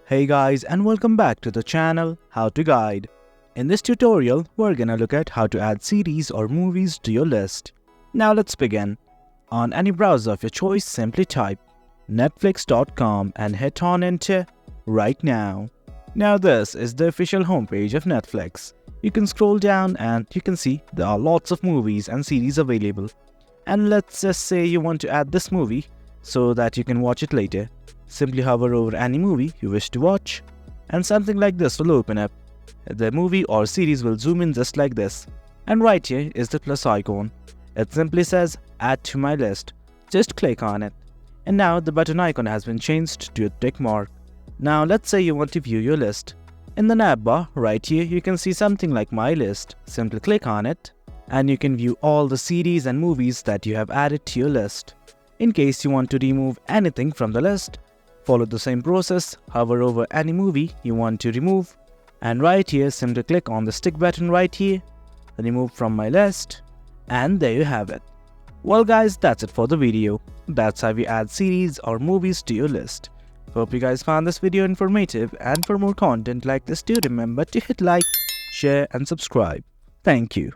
Hey guys, and welcome back to the channel How to Guide. In this tutorial, we're gonna look at how to add series or movies to your list. Now let's begin. On any browser of your choice, simply type netflix.com and hit on enter right now. Now this is the official homepage of Netflix. You can scroll down and you can see there are lots of movies and series available. And let's just say you want to add this movie so that you can watch it later. Simply hover over any movie you wish to watch and something like this will open up. The movie or series will zoom in just like this. And right here is the plus icon. It simply says add to my list. Just click on it. And now the button icon has been changed to a tick mark. Now let's say you want to view your list. In the navbar right here you can see something like my list. Simply click on it and you can view all the series and movies that you have added to your list. In case you want to remove anything from the list, follow the same process, hover over any movie you want to remove and right here simply click on the stick button right here, remove from my list, and there you have it. Well guys, that's it for the video. That's how you add series or movies to your list. Hope you guys found this video informative, and for more content like this do remember to hit like, share and subscribe. Thank you.